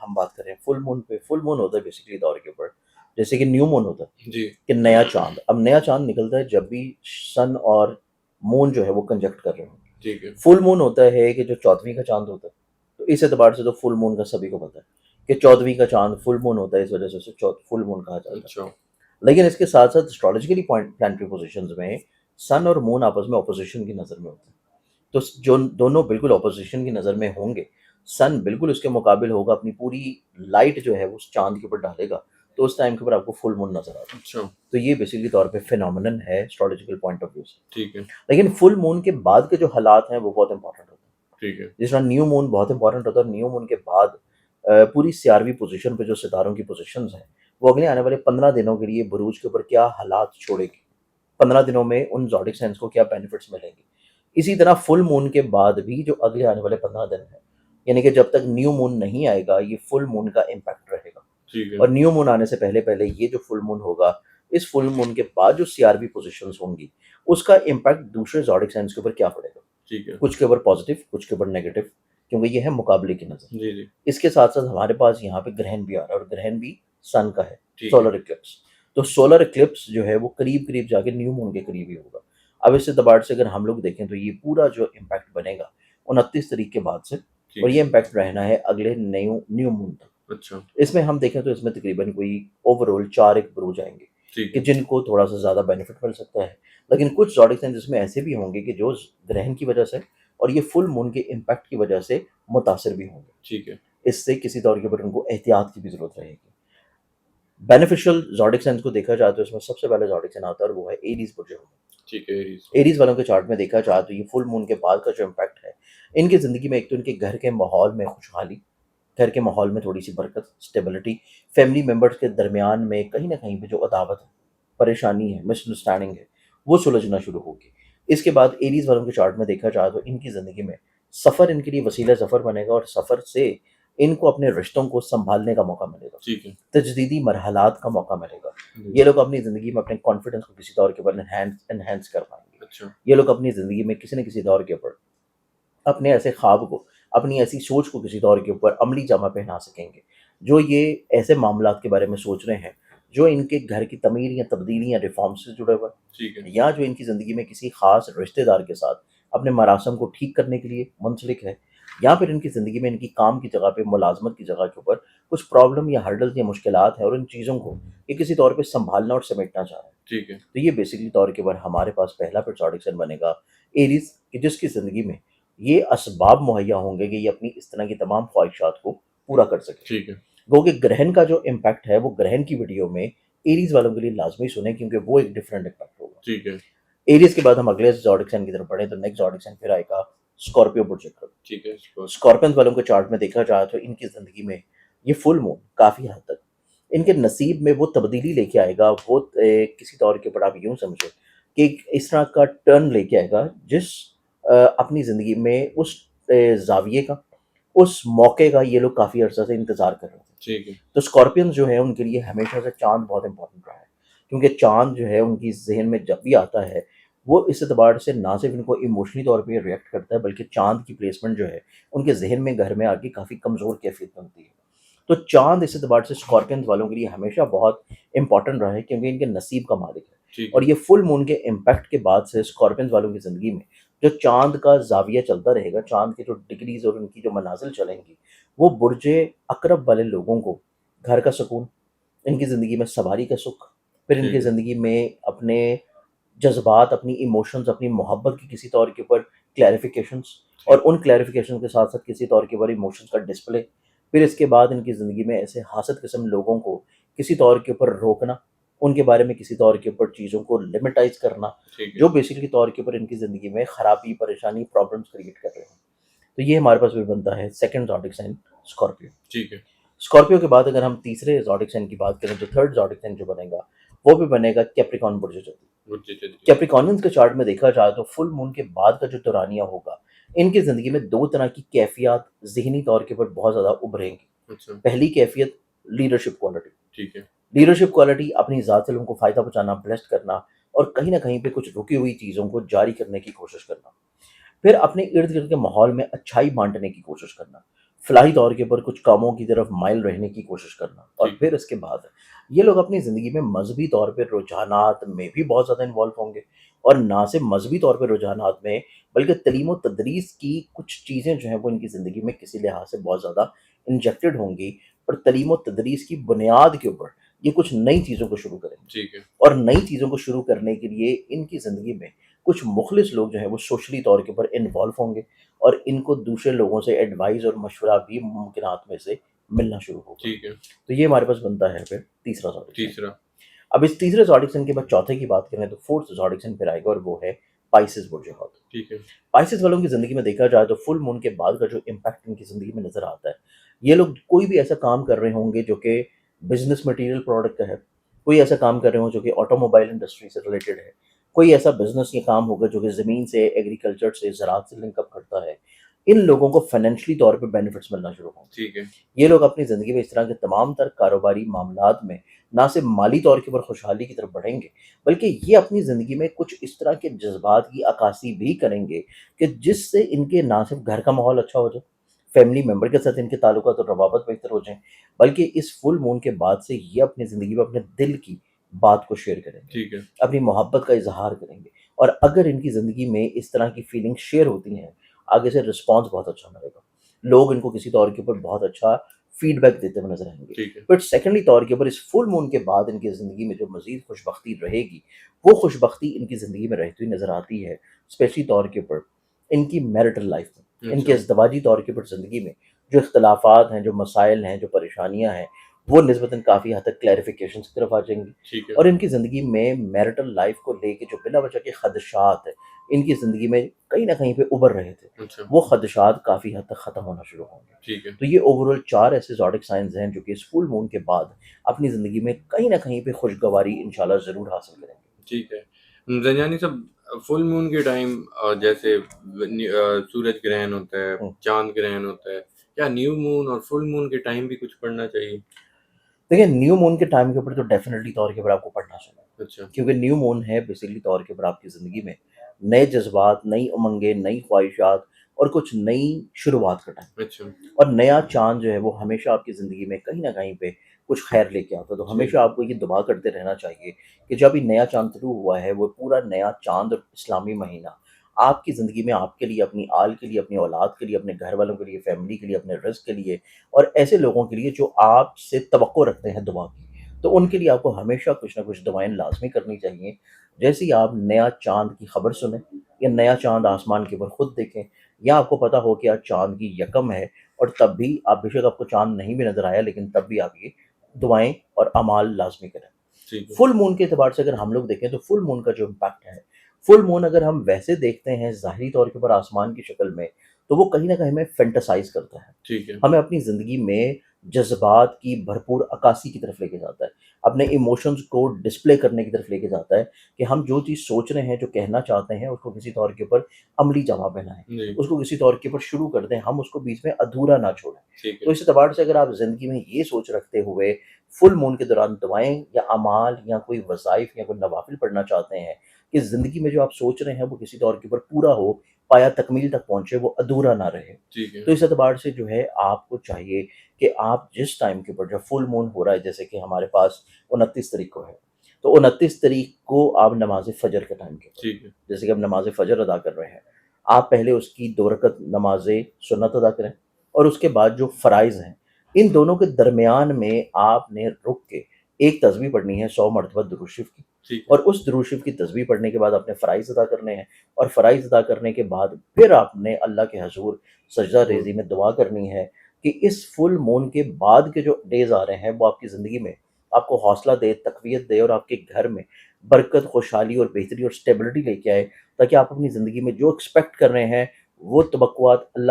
हम बात करें फुल मून पे, फुल मून होता है बेसिकली दौर के ऊपर, जैसे कि न्यू मून होता है जी। कि नया चाँद। अब नया चाँद निकलता है जब भी सन और मून जो है वो कंजंक्ट कर रहे हों। ठीक है। फुल मून होता है कि जो 14वीं का चाँद होता है, तो इस एतबार से तो फुल मून का सभी को पता है कि 14वीं का चाँद फुल मून होता है, इस वजह से उसे फुल मून कहा जाता है। अच्छा। लेकिन इसके साथ-साथ एस्ट्रोलॉजिकली पॉइंट प्लानेटरी पोज़ीशंस में सन और मून आपस में ऑपोज़िशन की नज़र में होते हैं। तो जो दोनों बिल्कुल ऑपोज़िशन की नज़र में होंगे, सन बिल्कुल उसके मुकाबिल होगा, अपनी पूरी लाइट जो है वो उस चाँद के ऊपर डालेगा, तो उस टाइम के ऊपर आपको फुल मून नज़र आता है। अच्छा। तो ये बेसिकली तौर पे फिनोमिनन है एस्ट्रोलॉजिकल पॉइंट ऑफ व्यू से। ठीक है। लेकिन फुल मून के बाद के जो हालात हैं वो बहुत इंपॉर्टेंट होते हैं। ठीक है। जिस तरह न्यू मून बहुत इंपॉर्टेंट होता है, न्यू मून के बाद पूरी 11वीं पोज़ीशन पे जो सितारों की पोज़ीशंस हैं, वो अगले आने वाले 15 दिनों के लिए बुरूज के ऊपर क्या हालात छोड़ेगी। 15 दिनों में उन ज़ोडिक साइन्स को क्या बेनिफिट्स मिलेंगे। इसी तरह फुल मून के बाद भी जो अगले आने वाले 15 दिन हैं, यानी कि जब तक न्यू मून नहीं आएगा, ये फुल मून का इम्पैक्ट रहेगा। ठीक है। और न्यू मून आने से पहले-पहले ये जो फुल मून होगा, इस फुल मून के बाद जो 11वीं पोज़ीशंस होंगी, उसका इम्पैक्ट दूसरे ज़ोडिक साइन्स के ऊपर क्या पड़ेगा। ठीक है। कुछ के ऊपर पॉज़िटिव, कुछ के ऊपर नेगेटिव, क्योंकि ये है मुकाबले की नज़र। जी, जी। इसके साथ-साथ हमारे पास यहाँ पे ग्रहण भी आ रहा है, और ग्रहण भी सन का है, ठीक है। Solar Eclipse. तो सोलर इक्लिप्स जो है वो करीब-करीब जाके न्यू मून के करीब ही होगा। अब इस एतबार से अगर हम लोग देखें तो ये पूरा जो इम्पैक्ट बनेगा 29 तारीख के बाद से, और ठीक ये है। इम्पैक्ट रहना है अगले न्यू न्यू मून तक। अच्छा। इसमें हम देखें तो इसमें तकरीबन कोई ओवरऑल 4 एक बुरूज आएँगे ठीक कि है। जिनको थोड़ा-सा ज़्यादा बेनिफिट मिल सकता है। लेकिन कुछ ज़ोडिक साइन्स इसमें ऐसे भी होंगे कि जो ग्रहण की वजह से और ये फुल मून के इम्पैक्ट की वजह से मुतासिर भी होंगे। ठीक है। इससे किसी तौर के ऊपर उनको एहतियात की भी ज़रूरत रहेगी। बेनिफिशियल ज़ोडिक साइन्स को देखा जाए तो इसमें सबसे पहले ज़ोडिक साइन आता है, और वो है एरीज़ बुर्ज हुए। ठीक है। एरीज़। एरीज़ वालों के चार्ट में देखा जाए तो ये फुल मून के बाद का जो इम्पैक्ट है, इनकी ज़िंदगी में एक तो इनके घर के माहौल में खुशहाली, घर के माहौल में थोड़ी-सी बरकत, स्टेबिलिटी, फैमिली मेंबर्स के दरमियान में कहीं न कहीं पे जो अदावत है, परेशानी है, मिसअंडरस्टैंडिंग है, वो सुलझना शुरू होगी। इसके बाद एरीज़ वालों के चार्ट में देखा जाए तो इनकी ज़िंदगी में सफ़र इनके लिए वसीला ज़फ़र बनेगा, और सफ़र से इनको अपने रिश्तों को सँभालने का मौका मिलेगा। ठीक है। तजदीदी मरहलात का मौका मिलेगा। जी। ये लोग अपनी ज़िंदगी में अपने कॉन्फिडेंस को किसी तौर के ऊपर एनहांस कर पाएँगे। अच्छा। ये लोग अपनी ज़िंदगी में किसी न किसी दौर के ऊपर अपने ऐसे ख्वाब को, अपनी ऐसी सोच को किसी दौर के ऊपर अमली जामा पहना सकेंगे, जो ये ऐसे मामलात के बारे में सोच रहे हैं, जो इनके घर की तमीर या तब्दीली या रिफ़ॉर्म्स से जुड़े हुए ठीक है। हैं, या जो इनकी ज़िंदगी में किसी ख़ास रिश्तेदार के साथ अपने मरासम को ठीक करने के लिए मुंसलिक है, या फिर इनकी ज़िंदगी में इनकी काम की जगह पे, मुलाज़मत की जगह के ऊपर कुछ प्रॉब्लम या हर्डल्स या मुश्किलात हैं, और इन चीज़ों को ये किसी तौर पे सँभालना और समेटना चाह रहे हैं। ठीक है। तो ये बेसिकली तौर के ऊपर हमारे पास पहला प्रोजेक्शन बनेगा एरीज़, कि जिसकी ज़िंदगी में ये असबाब मुहैया होंगे कि ये अपनी इस तरह की तमाम ख्वाहिशात को पूरा कर सके। ठीक है। गो कि ग्रहण का जो इम्पैक्ट है वो ग्रहण की वीडियो में एरीज़ वालों के लिए लाज़मी सुनें, क्योंकि वो एक डिफरेंट इम्पैक्ट होगा। ठीक है। एरीज़ के बाद हम अगले ज़ोडिक साइन की तरफ बढ़ें तो नेक्स्ट ज़ोडिक साइन फिर आएगा स्कॉर्पियो प्रोजेक्टर। ठीक है। स्कॉर्पियंस वालों के चार्ट में देखा जाए तो इनकी ज़िंदगी में ये फुल मून काफ़ी हद तक इनके नसीब में वो तब्दीली लेके आएगा, वो किसी तौर के ऊपर आप यूँ समझें कि एक इस तरह का टर्न लेके आएगा जिस अपनी ज़िंदगी में उस ज़ाविये का, उस मौके का ये लोग काफ़ी अरसा से इंतज़ार कर रहे थे। ठीक है। तो स्कॉर्पियंस जो है उनके लिए हमेशा से चाँद बहुत इम्पोर्टेंट रहा है, क्योंकि चाँद जो है उनकी ज़हन में जब भी आता है, वो इस एतबार से ना सिर्फ़ इनको इमोशनली तौर पे रिएक्ट करता है, बल्कि चाँद की प्लेसमेंट जो है, उनके ज़हन में घर में आके काफ़ी कमज़ोर कैफ़ियत बनती है। तो चाँद इस एतबार से स्कॉर्पियंस वालों के लिए हमेशा बहुत इम्पोर्टेंट रहा है, क्योंकि इनके नसीब का मालिक है। ठीक और है। ये फुल मून के इम्पैक्ट के बाद से स्कॉर्पियंस वालों की ज़िंदगी में जो चाँद का ज़ाविया चलता रहेगा, चाँद के जो डिग्रीज़ और उनकी जो मनाज़िल चलेंगी, वो बुर्जे अक़रब वाले लोगों को घर का सुकून, इनकी ज़िंदगी में सवारी का सुख, फिर इनकी ठीक है। ज़िंदगी में अपने जज़्बात, अपनी इमोशंस, अपनी मोहब्बत की किसी तौर के ऊपर क्लैरिफ़िकेशंस, और ठीक उन क्लैरिफ़िकेशन के साथ-साथ किसी तौर के ऊपर इमोशंस का डिस्प्ले। फिर इसके बाद इनकी ज़िंदगी में ऐसे हासद किस्म लोगों को किसी तौर के ऊपर रोकना, उनके बारे में किसी तौर के ऊपर चीज़ों को लिमिटाइज़ करना, ठीक है। जो बेसिकली तौर के ऊपर इनकी ज़िंदगी में खराबी, परेशानी, प्रॉब्लम्स क्रिएट कर रहे हैं। तो ये हमारे पास फिर बनता है सेकंड ज़ोडिक साइन स्कॉर्पियो। ठीक है। स्कॉर्पियो के बाद अगर हम तीसरे ज़ोडिक साइन की बात करें, तो थर्ड ज़ोडिक साइन जो बनेगा, वो भी बनेगा कैप्रिकॉर्न बुर्ज ज्योति। गुड जी। कैप्रिकॉर्नियंस के चार्ट में देखा जाए तो फुल मून के बाद का जो दौरानिया होगा, इनकी ज़िंदगी में 2 तरह की कैफ़ियत ज़हनी तौर के ऊपर बहुत ज़्यादा उभरेंगी। अच्छा। पहली कैफ़ियत लीडरशिप क्वालिटी। ठीक है। लीडरशिप क्वालिटी अपनी ज़ात से लोगों को फ़ायदा पहुँचाना, ब्लेस्ड करना, और कहीं न कहीं पे कुछ रुकी हुई चीज़ों को जारी करने की कोशिश करना। फिर अपने इर्द-गिर्द के माहौल में अच्छाई बाँटने की कोशिश करना। फलाही तौर के ऊपर कुछ कामों की तरफ माइल रहने की कोशिश करना, और ठीक है। फिर इसके बाद ये लोग अपनी ज़िंदगी में मज़हबी तौर पे रुझानात में भी बहुत ज़्यादा इन्वॉल्व होंगे, और ना सिर्फ मज़हबी तौर पे रुझानात में, बल्कि तलीम और तदरीस की कुछ चीज़ें जो हैं वो इनकी ज़िंदगी में किसी लिहाज से बहुत ज़्यादा इंजेक्टेड होंगी, और तलीम और तदरीस की बुनियाद के ऊपर ये कुछ नई चीज़ों को शुरू करेंगे। ठीक है। और नई चीज़ों को शुरू करने के लिए इनकी ज़िंदगी में कुछ मुखलिस लोग जो हैं वो सोशली तौर के ऊपर इन्वॉल्व होंगे, और इनको दूसरे लोगों से एडवाइस और मशवरा भी मुमकिनात में से मिलना शुरू होगा। ठीक है। तो ये हमारे पास बनता है फिर तीसरा ज़ोडिक साइन। तीसरा। अब इस तीसरे ज़ोडिक साइन के बाद चौथे की बात करें तो फोर्थ ज़ोडिक साइन फिर आएगा, और वो है पाइसेस बुर्ज हौत। ठीक है। पाइसेस वालों की ज़िंदगी में देखा जाए तो फुल मून के बाद का जो इम्पैक्ट इनकी ज़िंदगी में नज़र आता है, ये लोग कोई भी ऐसा काम कर रहे होंगे जो कि बिज़नेस मटीरियल प्रोडक्ट का है, कोई ऐसा काम कर रहे हो जो कि ऑटोमोबाइल इंडस्ट्री से रिलेटेड है, कोई ऐसा बिज़नेस या काम होगा जो कि ज़मीन से, एग्रीकल्चर से, ज़राअत से लिंक अप करता है। इन लोगों को फाइनेंशियली तौर पे बेनिफिट्स मिलना शुरू होंगे। ठीक है। ये लोग अपनी ज़िंदगी में इस तरह के तमाम तर कारोबारी मामलात में ना सिर्फ माली तौर के ऊपर खुशहाली की तरफ बढ़ेंगे, बल्कि ये अपनी ज़िंदगी में कुछ इस तरह के जज़्बात की अक्कासी भी करेंगे कि जिससे इनके ना सिर्फ घर का माहौल अच्छा हो जाए, फैमिली मेंबर के साथ इनके ताल्लुकात और रवाबत बेहतर हो जाएँ, बल्कि इस फुल मून के बाद से ये अपनी ज़िंदगी में अपने दिल की बात को शेयर करेंगे, ठीक है। अपनी मोहब्बत का इज़हार करेंगे, और अगर इनकी ज़िंदगी में इस तरह की फीलिंग्स शेयर होती हैं, आगे से रिस्पॉन्स बहुत अच्छा मिलेगा। लोग इनको किसी तौर के ऊपर बहुत अच्छा फीडबैक देते हुए नज़र आएँगे। ठीक है। बट सेकेंडली तौर के ऊपर इस फुल मून के बाद इनकी ज़िंदगी में जो मज़ीद खुशबख्ती रहेगी, वो खुशबख्ती इनकी ज़िंदगी में रहती हुई नज़र आती है, स्पेशली तौर के ऊपर इनकी मैरिटल लाइफ़ में, इनके अच्छा। इज़्दवाजी तौर के ऊपर ज़िंदगी में जो इख्तिलाफ़ात हैं, जो मसाइल हैं, जो परेशानियाँ हैं, वो निस्बतन काफ़ी हद तक क्लैरिफ़िकेशंस की तरफ आ जाएँगी, ठीक है। और इनकी ज़िंदगी में मैरिटल लाइफ़ को लेके जो बिला वजह के खदशात हैं, इनकी ज़िंदगी में कहीं न कहीं पे उभर रहे थे, अच्छा। वो खदशात काफ़ी हद तक ख़त्म होना शुरू होंगे। ठीक है। तो ये ओवरऑल 4 ऐसे ज़ोडिक साइन्स हैं जो कि इस फुल मून के बाद अपनी ज़िंदगी में कहीं न कहीं पे खुशगवारी इंशाल्लाह ज़रूर हासिल करेंगे। ठीक है। ज़रयानी साहब, फुल मून के टाइम जैसे सूरज ग्रहण होता है, हुँ। चाँद ग्रहण होता है, क्या न्यू मून और फुल मून के टाइम भी कुछ पढ़ना चाहिए? देखिए, न्यू मून के टाइम के ऊपर तो डेफ़िनिटली तौर के ऊपर आपको पढ़ना चाहिए, अच्छा। क्योंकि न्यू मून है बेसिकली तौर के ऊपर आपकी ज़िंदगी में नए जज़्बात, नई उमंगें, नई ख़्वाहिशात और कुछ नई शुरुआत का टाइम। अच्छा। और नया चाँद जो है वो हमेशा आपकी ज़िंदगी में कहीं न कहीं पे कुछ खैर लेके आता है। तो जी। हमेशा आपको ये दुआ करते रहना चाहिए कि जब ये नया चाँद शुरू हुआ है, वो पूरा नया चाँद और इस्लामी महीना आपकी ज़िंदगी में आपके लिए, अपनी आल के लिए, अपनी औलाद के लिए, अपने घर वालों के लिए, फ़ैमिली के लिए, अपने रिज़्क के लिए और ऐसे लोगों के लिए जो आपसे तवक्को रखते हैं दुआ की। तो उनके लिए आपको हमेशा कुछ न कुछ दुआएँ लाज़मी करनी चाहिए। जैसे ही आप नया चाँद की खबर सुनें या नया चाँद आसमान के ऊपर खुद देखें, या आपको पता हो कि आज चाँद की यकम है, और तब भी आप बेशक आपको चाँद नहीं भी नज़र आया, लेकिन तब भी आप ये दुआएँ और अमाल लाज़मी करें। ठीक है। फुल मून के एतबार से अगर हम लोग देखें तो फुल मून का जो इम्पैक्ट है, फुल मून अगर हम वैसे देखते हैं ज़ाहिरी तौर के ऊपर आसमान की शक्ल में, तो वो कहीं न कहीं हमें फैंटेसाइज़ करता है। ठीक है। हमें अपनी ज़िंदगी में जज़्बात की भरपूर अक्कासी की तरफ लेके जाता है। अपने इमोशंस को डिस्प्ले करने की तरफ लेके जाता है कि हम जो चीज़ सोच रहे हैं, जो कहना चाहते हैं, उसको किसी तौर के ऊपर अमली जवाब में लाएँ। जी। उसको किसी तौर के ऊपर शुरू कर दें, हम उसको बीच में अधूरा ना छोड़ें। ठीक तो है। इस एतबार से अगर आप ज़िंदगी में ये सोच रखते हुए फुल मून के दौरान दुआएँ या अमाल या कोई वज़ाइफ़ या कोई नवाफ़िल पढ़ना चाहते हैं कि ज़िंदगी में जो आप सोच रहे हैं वो किसी तौर के ऊपर पूरा हो, पाया तकमील तक पहुँचे, वो अधूरा ना रहे। ठीक है। तो इस एतबार से जो है आपको चाहिए कि आप जिस टाइम के ऊपर जब फुल मून हो रहा है, जैसे कि हमारे पास 29 तारीख को है, तो 29 तारीख को आप नमाज़ फ़जर के टाइम के ऊपर, ठीक है। जैसे कि हम नमाज़ फ़जर अदा कर रहे हैं, आप पहले उसकी 2 रकत नमाज़ सुन्नत अदा करें, और उसके बाद जो फ़राइज़ हैं, इन दोनों के दरमियान में आपने रुक के एक तस्बीह पढ़नी है 100 मरतबा दुरूद शरीफ की, ठीक है। और उस दुरूद शरीफ की तस्बीह पढ़ने के बाद आपने फ़राइज़ अदा करने हैं, और फ़राइज़ अदा करने के बाद फिर आपने अल्लाह के हज़ूर सजदा और रेज़ी में दुआ करनी है कि इस फुल मून के बाद के जो डेज़ आ रहे हैं, वो आपकी ज़िंदगी में आपको हौसला दे, तक़वियत दे, और आपके घर में बरकत, खुशहाली और बेहतरी और स्टेबिलिटी लेके आए, ताकि आप अपनी ज़िंदगी में जो एक्सपेक्ट कर रहे हैं, वो तवक्कुआत अल्लाह